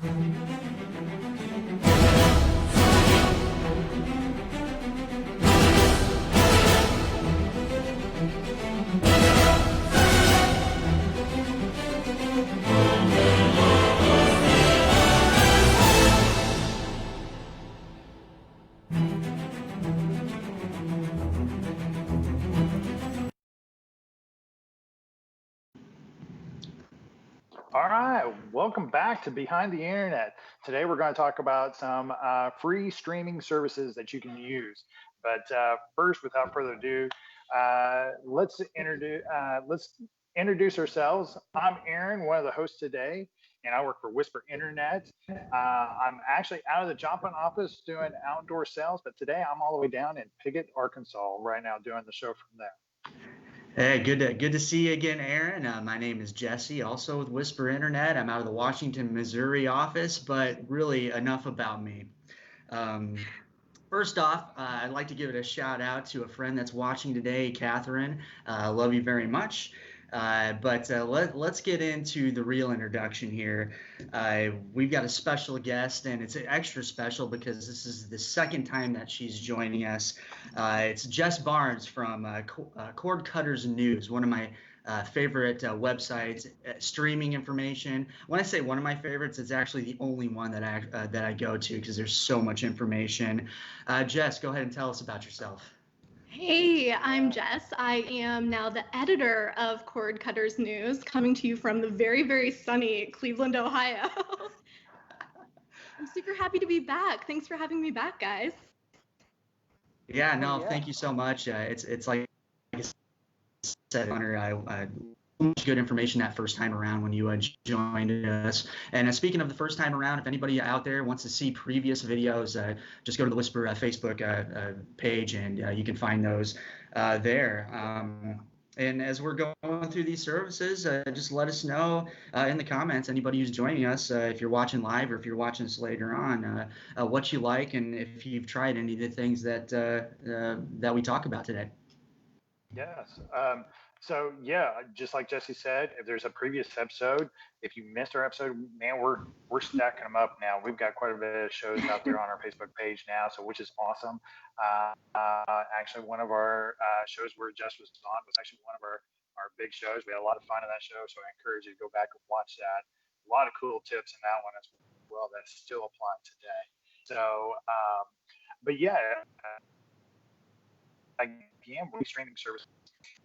All right, welcome back to Behind the Internet. Today we're going to talk about some free streaming services that you can use. But first, without further ado, let's introduce ourselves. I'm Aaron, one of the hosts today, and I work for Whisper Internet. I'm actually out of the Joplin office doing outdoor sales, but today I'm all the way down in Piggott, Arkansas, right now doing the show from there. Hey, good to see you again, Aaron. My name is Jesse, also with Whisper Internet. I'm out of the Washington, Missouri office, but really enough about me. Um, First off, I'd like to give it a shout out to a friend that's watching today, Catherine. Love you very much. Let's get into the real introduction here. We've got a special guest, and it's extra special because this is the second time that she's joining us. It's Jess Barnes from Cord Cutters News, one of my favorite websites, streaming information. When I say one of my favorites, it's actually the only one that I go to because there's so much information. Jess, go ahead and tell us about yourself. Hey, I'm Jess. I am now the editor of Cord Cutters News, coming to you from the very, very sunny Cleveland, Ohio. I'm super happy to be back. Thanks for having me back, guys. Yeah, no, thank you so much. It's like I said, Hunter, much good information that first time around when you joined us. And speaking of the first time around, if anybody out there wants to see previous videos, just go to the Whisper Facebook page, and you can find those there. And as we're going through these services, just let us know in the comments, anybody who's joining us, if you're watching live or if you're watching us later on, what you like and if you've tried any of the things that we talk about today. Yes. So yeah, just like Jesse said, if there's a previous episode, if you missed our episode, man, we're stacking them up now. We've got quite a bit of shows out there on our Facebook page now, so which is awesome. Actually, one of our shows where Jess was on was actually one of our big shows. We had a lot of fun in that show, so I encourage you to go back and watch that. A lot of cool tips in that one as well that still apply today. So, but yeah, again, we're streaming services.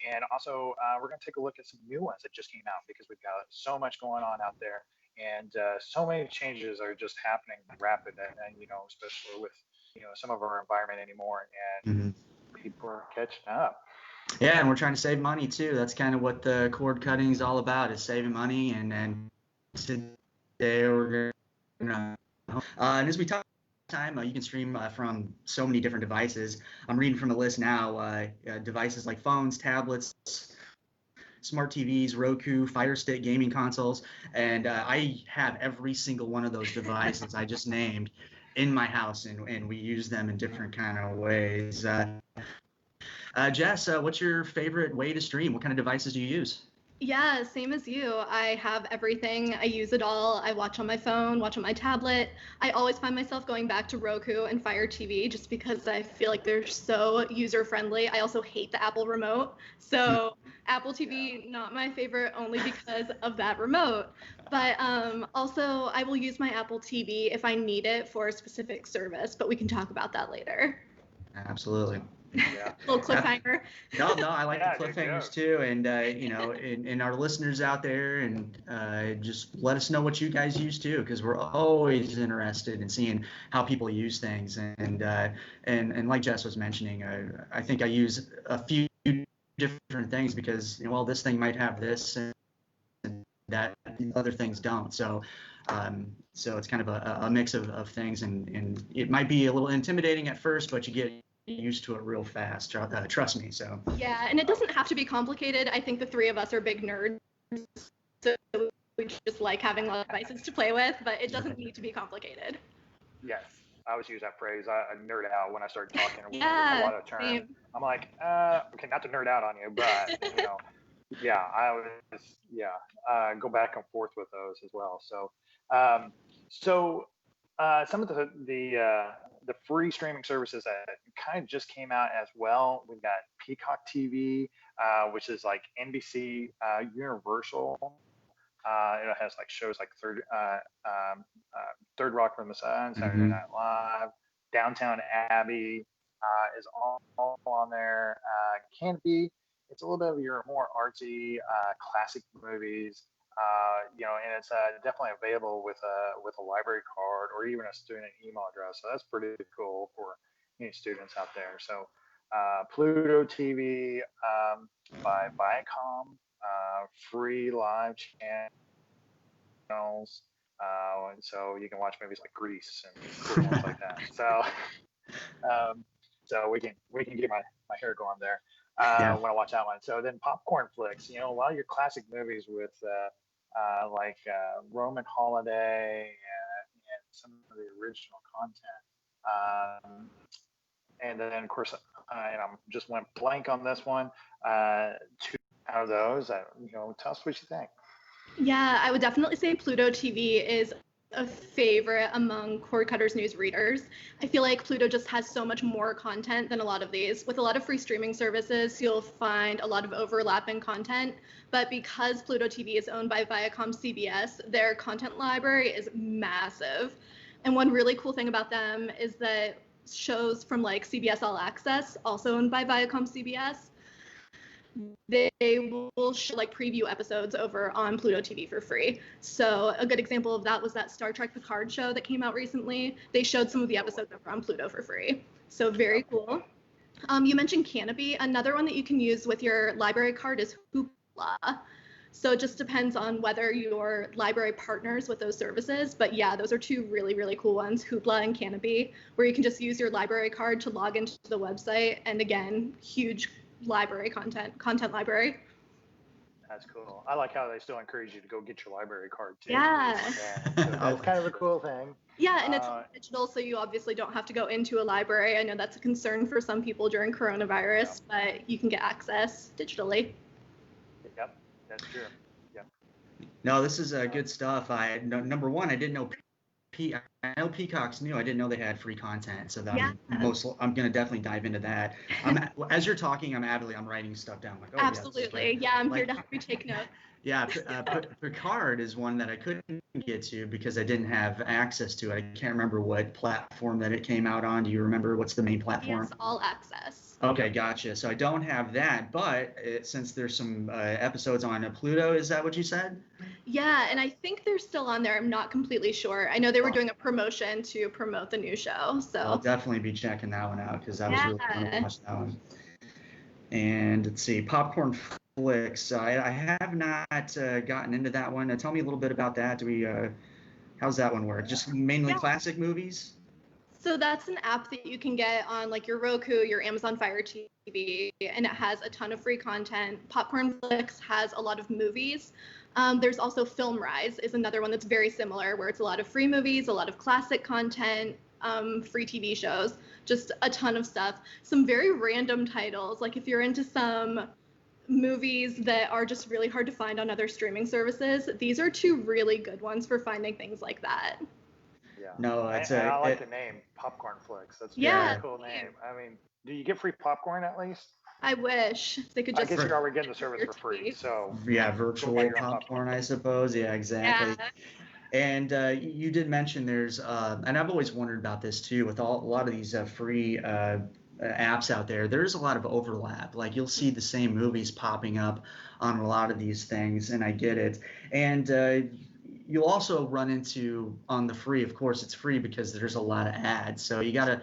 And also, we're going to take a look at some new ones that just came out because we've got so much going on out there, and so many changes are just happening rapid, and especially with some of our environment anymore, and people are catching up. Yeah, and we're trying to save money too. That's kind of what the cord cutting is all about, is saving money. And today we're gonna and as we talk time, you can stream from so many different devices. I'm reading from the list now. Devices like phones, tablets, smart TVs, Roku, Fire Stick, gaming consoles, and I have every single one of those devices I just named in my house, and we use them in different kind of ways. Jess, what's your favorite way to stream? What kind of devices do you use? Yeah, same as you. I have everything. I use it all. I watch on my phone, watch on my tablet. I always find myself going back to Roku and Fire TV just because I feel like they're so user-friendly. I also hate the Apple remote. So Apple TV, not my favorite, only because of that remote. But also, I will use my Apple TV if I need it for a specific service, but we can talk about that later. Absolutely. Yeah. Little cliffhanger. No, I like the cliffhangers too, and and our listeners out there, and just let us know what you guys use too, because we're always interested in seeing how people use things, and like Jess was mentioning, I think I use a few different things because this thing might have this and that other things don't, so it's kind of a mix of things, and it might be a little intimidating at first, but you get used to it real fast. Trust me. So yeah, and it doesn't have to be complicated. I think the three of us are big nerds, so we just like having a lot of devices to play with, but it doesn't need to be complicated. Yes, I always use that phrase. I nerd out when I start talking with Yeah, a lot of terms. same. I'm like, okay, not to nerd out on you, but Yeah, I was go back and forth with those as well. Um, so some of the free streaming services that kind of just came out as well. We got Peacock TV, which is like NBC Universal. It has like shows like Third Rock from the Sun, Saturday Hmm. Night Live, Downtown Abbey is all on there. Canopy, it's a little bit of your more artsy classic movies. And it's definitely available with a library card or even a student email address. So that's pretty cool for any students out there. So Pluto TV by Viacom, free live channels. And so you can watch movies like Grease and cool ones like that. Um, so we can get my hair going there Yeah. when I watch that one. So then popcorn flicks, a lot of your classic movies with like Roman Holiday and some of the original content. And then of course, and I'm just went blank on this one. Two out of those, tell us what you think. Yeah, I would definitely say Pluto TV is a favorite among cord cutters news readers. I feel like Pluto just has so much more content than a lot of these. With a lot of free streaming services, you'll find a lot of overlapping content, but because Pluto TV is owned by Viacom CBS, their content library is massive. And one really cool thing about them is that shows from like CBS All Access, also owned by Viacom CBS, they will show like preview episodes over on Pluto TV for free. So a good example of that was that Star Trek Picard show that came out recently. They showed some of the episodes over on Pluto for free. So very cool. You mentioned Canopy. Another one that you can use with your library card is Hoopla. So it just depends on whether your library partners with those services. But yeah, those are two really, really cool ones, Hoopla and Canopy, where you can just use your library card to log into the website. And again, huge library content library. That's cool. I like how they still encourage you to go get your library card too. Yeah. Yeah, so that's kind of a cool thing. Yeah, and it's Uh, digital, so you obviously don't have to go into a library. I know that's a concern for some people during yeah, coronavirus, but you can get access digitally. yep, that's true. Yep. No, this is Uh, good stuff. Number one, I didn't know I know Peacock's new. I didn't know they had free content, so Yeah, I'm gonna definitely dive into that. As you're talking, I'm writing stuff down like, oh yeah, this is good. absolutely. Yeah, I'm here Like, to help you take notes. yeah, Picard is one that I couldn't get to because I didn't have access to it. I can't remember what platform that it came out on. Do you remember what's the main Yes, platform? all access. Okay, gotcha. So I don't have that, but since there's some episodes on Pluto, is that what you said? Yeah, and I think they're still on there. I'm not completely sure. I know they were Oh, doing a promotion to promote the new show. I'll So definitely be checking that one out because I was really want to yeah. watch that one. And let's see, Popcorn Flicks. I have not gotten into that one. Tell me a little bit about that. How's that one work? Just mainly Yeah. classic movies? So that's an app that you can get on like your Roku, your Amazon Fire TV, and it has a ton of free content. Popcorn Flicks has a lot of movies. There's also Film Rise is another one that's very similar, where it's a lot of free movies, a lot of classic content, free TV shows, just a ton of stuff. Some very random titles, like if you're into some movies that are just really hard to find on other streaming services, these are two really good ones for finding things like that. yeah, No, and I like the name Popcorn Flicks. That's a Yeah, pretty yeah. cool name. I mean, do you get free popcorn at least? I wish they could I just guess send you're For, already getting the it to service your for free, TV. so yeah, go buy virtual your own popcorn. popcorn, I suppose. Yeah, Yeah. exactly. And you did mention there's, and I've always wondered about this too, with a lot of these free apps out there, there's a lot of overlap. Like you'll see the same movies popping up on a lot of these things, and I get it. And you'll also run into on the free, of course, it's free because there's a lot of ads. So you gotta,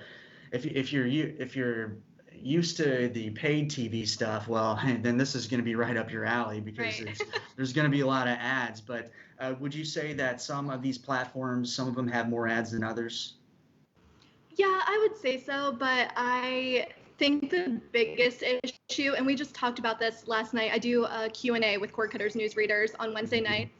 if you're used to the paid TV stuff, well, then this is going to be right up your alley because Right. there's going to be a lot of ads. But would you say that some of these platforms, some of them have more ads than others? Yeah, I would say so, but I think the biggest issue, and we just talked about this last night. I do a Q&A with Cord Cutters news readers on Wednesday Mhm. nights,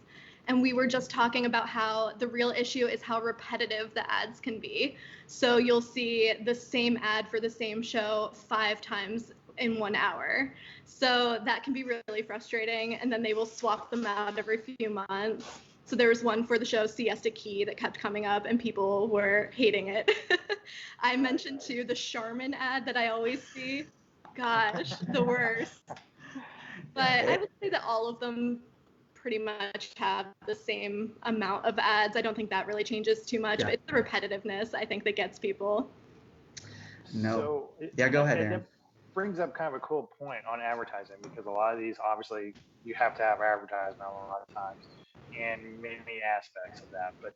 and we were just talking about how the real issue is how repetitive the ads can be. So you'll see the same ad for the same show 5 times in 1 hour. So that can be really frustrating. And then they will swap them out every few months. So there was one for the show Siesta Key that kept coming up and people were hating it. I mentioned too the Charmin ad that I always see. Gosh, the worst. But I would say that all of them pretty much have the same amount of ads. I don't think that really changes too much, but it's the repetitiveness I think that gets people. No. So Go ahead, Aaron. It brings up kind of a cool point on advertising, because a lot of these, obviously, you have to have advertisement a lot of times in many aspects of that. But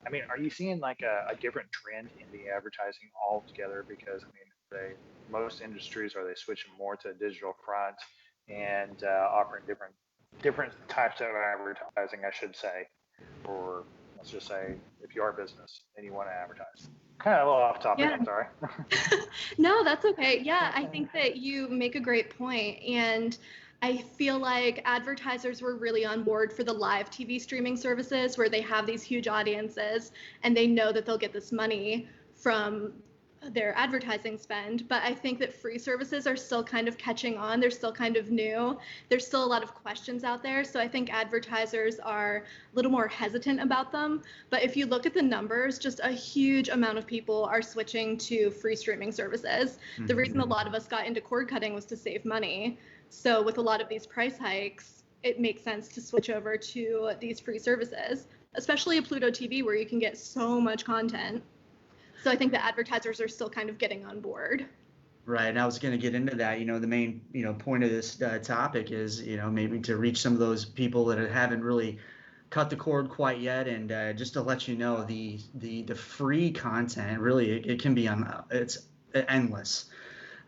I mean, are you seeing like a different trend in the advertising altogether? Because I mean, most industries, are they switching more to a digital front and offering different types of advertising, I should say, or let's just say if you are a business and you want to advertise. Kind of a little off topic, Yeah. I'm sorry. No, that's okay. Yeah, I think that you make a great point. And I feel like advertisers were really on board for the live TV streaming services where they have these huge audiences and they know that they'll get this money from their advertising spend. But I think that free services are still kind of catching on. They're still kind of new. There's still a lot of questions out there. So I think advertisers are a little more hesitant about them. But if you look at the numbers, just a huge amount of people are switching to free streaming services. Mm-hmm. The reason a lot of us got into cord cutting was to save money. So with a lot of these price hikes, it makes sense to switch over to these free services, especially a Pluto TV where you can get so much content. So I think the advertisers are still kind of getting on board. Right, and I was going to get into that. The main point of this topic is maybe to reach some of those people that haven't really cut the cord quite yet, and just to let you know, the free content really it can be it's endless.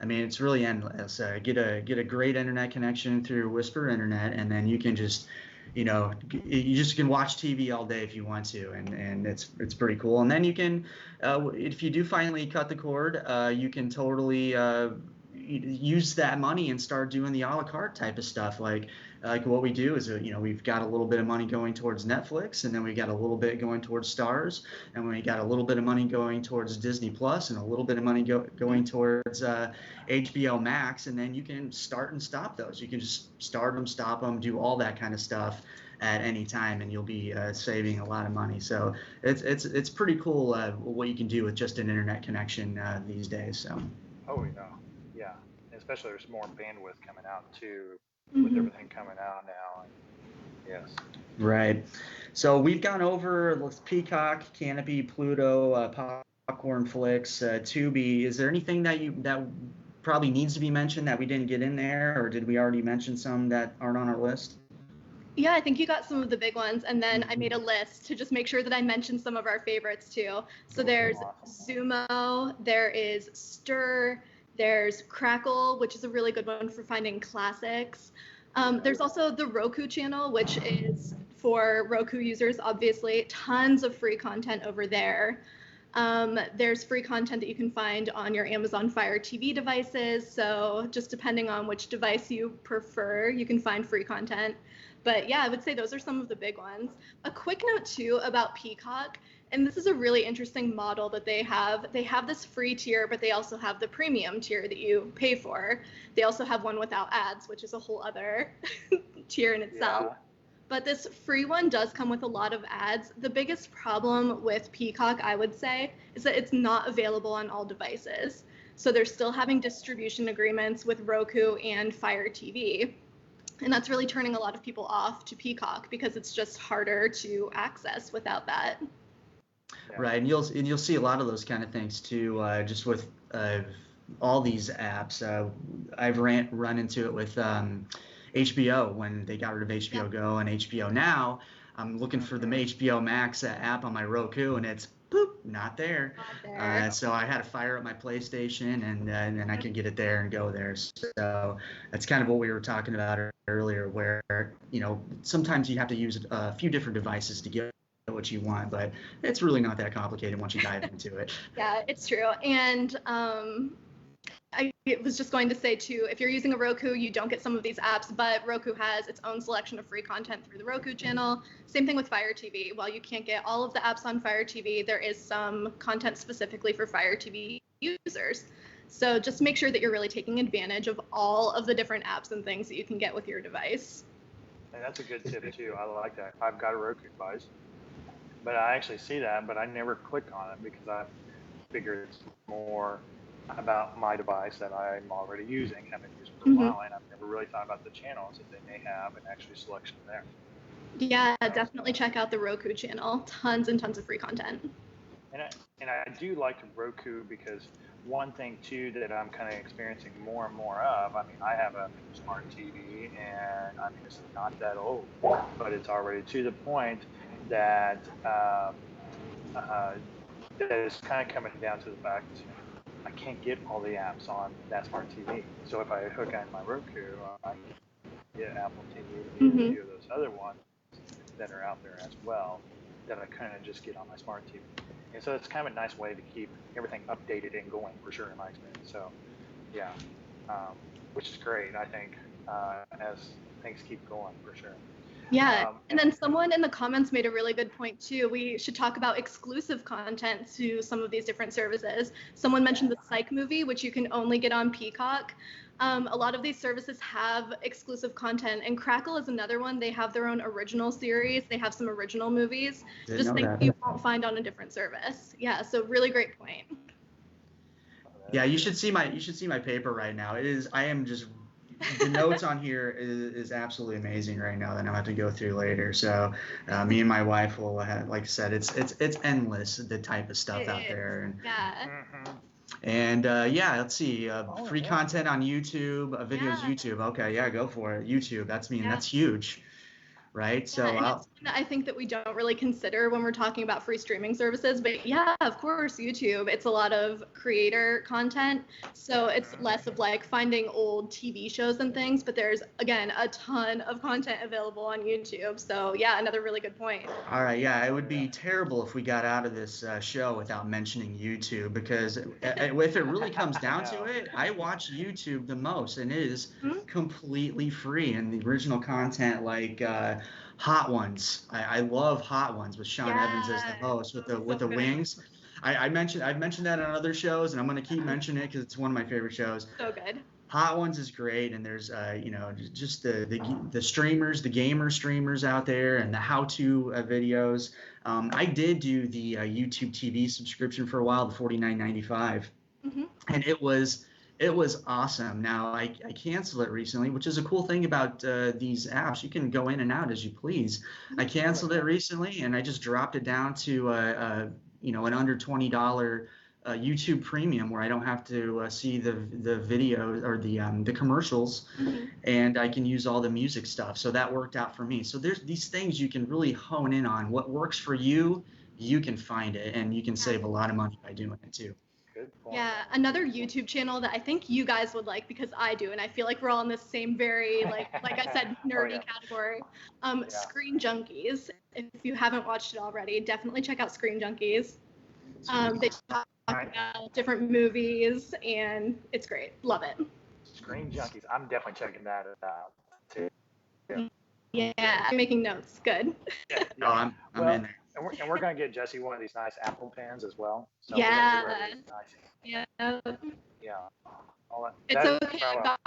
I mean, it's really endless. Get a great internet connection through Whisper Internet, and then you can just you just can watch TV all day if you want to, and it's pretty cool. And then you can, if you do finally cut the cord, you can totally use that money and start doing the a la carte type of stuff. Like what we do is, we've got a little bit of money going towards Netflix, and then we got a little bit going towards Starz, and we got a little bit of money going towards Disney Plus, and a little bit of money going towards HBO Max, and then you can start and stop those. You can just start them, stop them, do all that kind of stuff at any time, and you'll be saving a lot of money. So it's pretty cool what you can do with just an internet connection these days. So. Oh, yeah. Especially there's more bandwidth coming out too, with mm-hmm. everything coming out now. Yes. Right. So we've gone over Peacock, Canopy, Pluto, Popcorn Flicks, Tubi. Is there anything that probably needs to be mentioned that we didn't get in there, or did we already mention some that aren't on our list? Yeah, I think you got some of the big ones, and then I made a list to just make sure that I mentioned some of our favorites too. So there's Zumo, there is Stir, there's Crackle, which is a really good one for finding classics. There's also the Roku channel, which is for Roku users, obviously. Tons of free content over there. There's free content that you can find on your Amazon Fire TV devices. So just depending on which device you prefer, you can find free content. But yeah, I would say those are some of the big ones. A quick note too about Peacock, and this is a really interesting model that they have. They have this free tier, but they also have the premium tier that you pay for. They also have one without ads, which is a whole other tier in itself. Yeah. But this free one does come with a lot of ads. The biggest problem with Peacock, I would say, is that it's not available on all devices. So they're still having distribution agreements with Roku and Fire TV. And that's really turning a lot of people off to Peacock because it's just harder to access without that. Right, and you'll see a lot of those kind of things too, just with all these apps. I've run into it with HBO when they got rid of HBO Go and HBO Now. I'm looking for the HBO Max app on my Roku, and it's not there. So I had to fire up my PlayStation, and then I can get it there and go there. So that's kind of what we were talking about earlier, where sometimes you have to use a few different devices to get what you want, but it's really not that complicated once you dive into it. Yeah, it's true. And I was just going to say too, if you're using a Roku, you don't get some of these apps, but Roku has its own selection of free content through the Roku channel. Same thing with Fire TV. While you can't get all of the apps on Fire TV, there is some content specifically for Fire TV users. So just make sure that you're really taking advantage of all of the different apps and things that you can get with your device. And that's a good tip too. I like that. I've got a Roku device, but I actually see that, but I never click on it because I figure it's more about my device that I'm already using, have been using for a while, and I've never really thought about the channels that they may have and actually selection there. Yeah, definitely check out the Roku channel. Tons and tons of free content. And I do like Roku because one thing too that I'm kind of experiencing more and more of. I mean, I have a smart TV, and I mean it's not that old, but it's already to the point that that is kind of coming down to the fact I can't get all the apps on that smart TV. So if I hook on my Roku, I can get Apple TV and a few of those other ones that are out there as well that I kind of just get on my smart TV. And so it's kind of a nice way to keep everything updated and going for sure in my experience. So yeah, which is great, I think, as things keep going for sure. Yeah, and then someone in the comments made a really good point too. We should talk about exclusive content to some of these different services. Someone mentioned the Psych movie, which you can only get on Peacock. A lot of these services have exclusive content, and Crackle is another one. They have their own original series. They have some original movies, just things you won't find on a different service. Yeah, so really great point. Yeah, you should see my paper right now. I am just the notes on here is absolutely amazing right now that I'm gonna have to go through later. So me and my wife will have, like I said, it's endless, the type of stuff out there. And, yeah. And yeah, let's see. Free content on YouTube, videos YouTube. Okay, yeah, go for it. YouTube. That's huge, right? So it's I think that we don't really consider when we're talking about free streaming services, but yeah, of course, YouTube. It's a lot of creator content, so it's less of like finding old TV shows and things, but there's again a ton of content available on YouTube. So yeah, another really good point. All right, yeah, it would be terrible if we got out of this show without mentioning YouTube, because if it really comes down to it, I watch YouTube the most, and it is completely free. And the original content, like Hot Ones, I love Hot Ones with Sean Evans as the host with the wings. I've mentioned that on other shows, and I'm going to keep mentioning it because it's one of my favorite shows. So good. Hot Ones is great, and there's just the streamers, the gamer streamers out there, and the how-to videos. I did do the YouTube TV subscription for a while, the $49.95, and it was awesome. Now I canceled it recently, which is a cool thing about these apps. You can go in and out as you please. I canceled it recently, and I just dropped it down to an under $20 YouTube Premium, where I don't have to see the videos or the commercials, and I can use all the music stuff. So that worked out for me. So there's these things you can really hone in on. What works for you, you can find it, and you can save a lot of money by doing it too. Yeah, another YouTube channel that I think you guys would like, because I do, and I feel like we're all in the same very like I said, nerdy category. Screen Junkies. If you haven't watched it already, definitely check out Screen Junkies. They talk about different movies, and it's great. Love it. Screen Junkies. I'm definitely checking that out too. Yeah, I'm making notes. Good. I'm in there. And we're going to get Jesse one of these nice Apple pens as well. So yeah. Yeah. It's okay. I got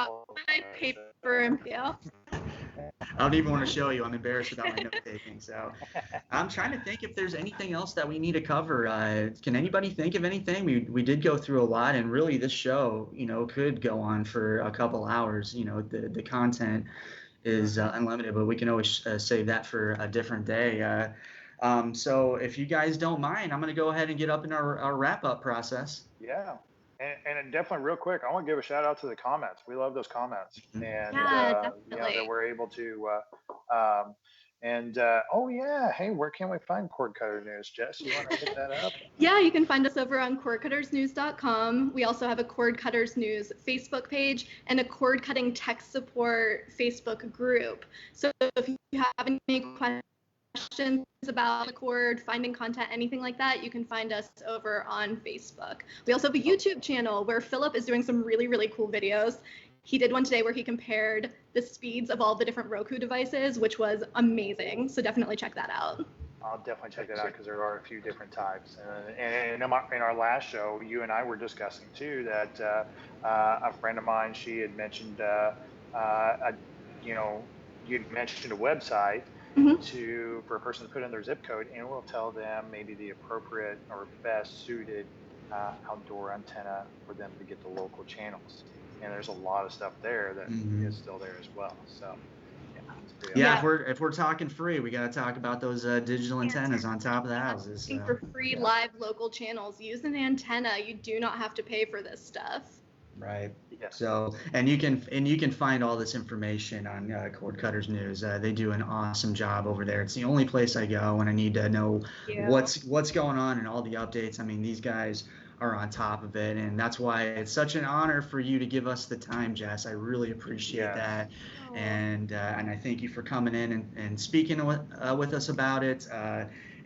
my paper and pen. I don't even want to show you. I'm embarrassed about my note taking. So I'm trying to think if there's anything else that we need to cover. Can anybody think of anything? We did go through a lot, and really this show, could go on for a couple hours. The content is unlimited, but we can always save that for a different day. So if you guys don't mind, I'm going to go ahead and get up in our wrap-up process. Yeah. And definitely real quick, I want to give a shout out to the comments. We love those comments. And, that we're able to, hey, where can we find Cord Cutter News? Jess, you want to hit that up? Yeah, you can find us over on cordcuttersnews.com. We also have a Cord Cutters News Facebook page and a cord cutting tech support Facebook group. So if you have any questions about the cord, finding content, anything like that, you can find us over on Facebook. We also have a YouTube channel where Philip is doing some really, really cool videos. He did one today where he compared the speeds of all the different Roku devices, which was amazing. So definitely check that out. I'll definitely check that out because there are a few different types. And in our last show, you and I were discussing too that a friend of mine, she had mentioned, you know, you'd mentioned a website Mhm. for a person to put in their zip code, and it will tell them maybe the appropriate or best suited outdoor antenna for them to get the local channels. And there's a lot of stuff there that is still there as well. So yeah, it's pretty Yeah, awesome. if we're talking free, we got to talk about those digital antennas on top of the houses. Looking for free live local channels, use an antenna. You do not have to pay for this stuff. Right. Yes. So, and you can find all this information on Cord Cutters News. They do an awesome job over there. It's the only place I go when I need to know what's going on and all the updates. I mean, these guys are on top of it, and that's why it's such an honor for you to give us the time, Jess. I really appreciate that, and I thank you for coming in and speaking with us about it.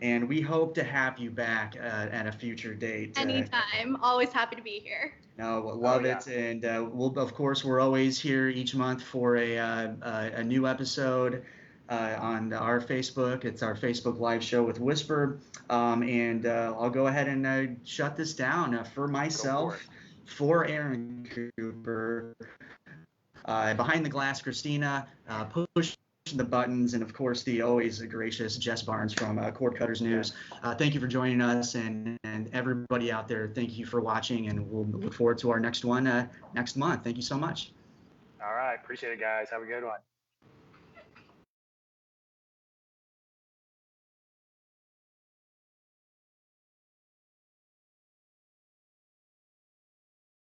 And we hope to have you back at a future date. Anytime. Always happy to be here. No, love it, and of course, we're always here each month for a new episode on our Facebook. It's our Facebook Live show with Whisper, and I'll go ahead and shut this down for myself, for Aaron Cooper, behind the glass, Christina, push the buttons, and of course the always gracious Jess Barnes from Cord Cutters News. Thank you for joining us, and everybody out there, thank you for watching, and we'll look forward to our next one next month. Thank you so much. All right, appreciate it, guys. Have a good one.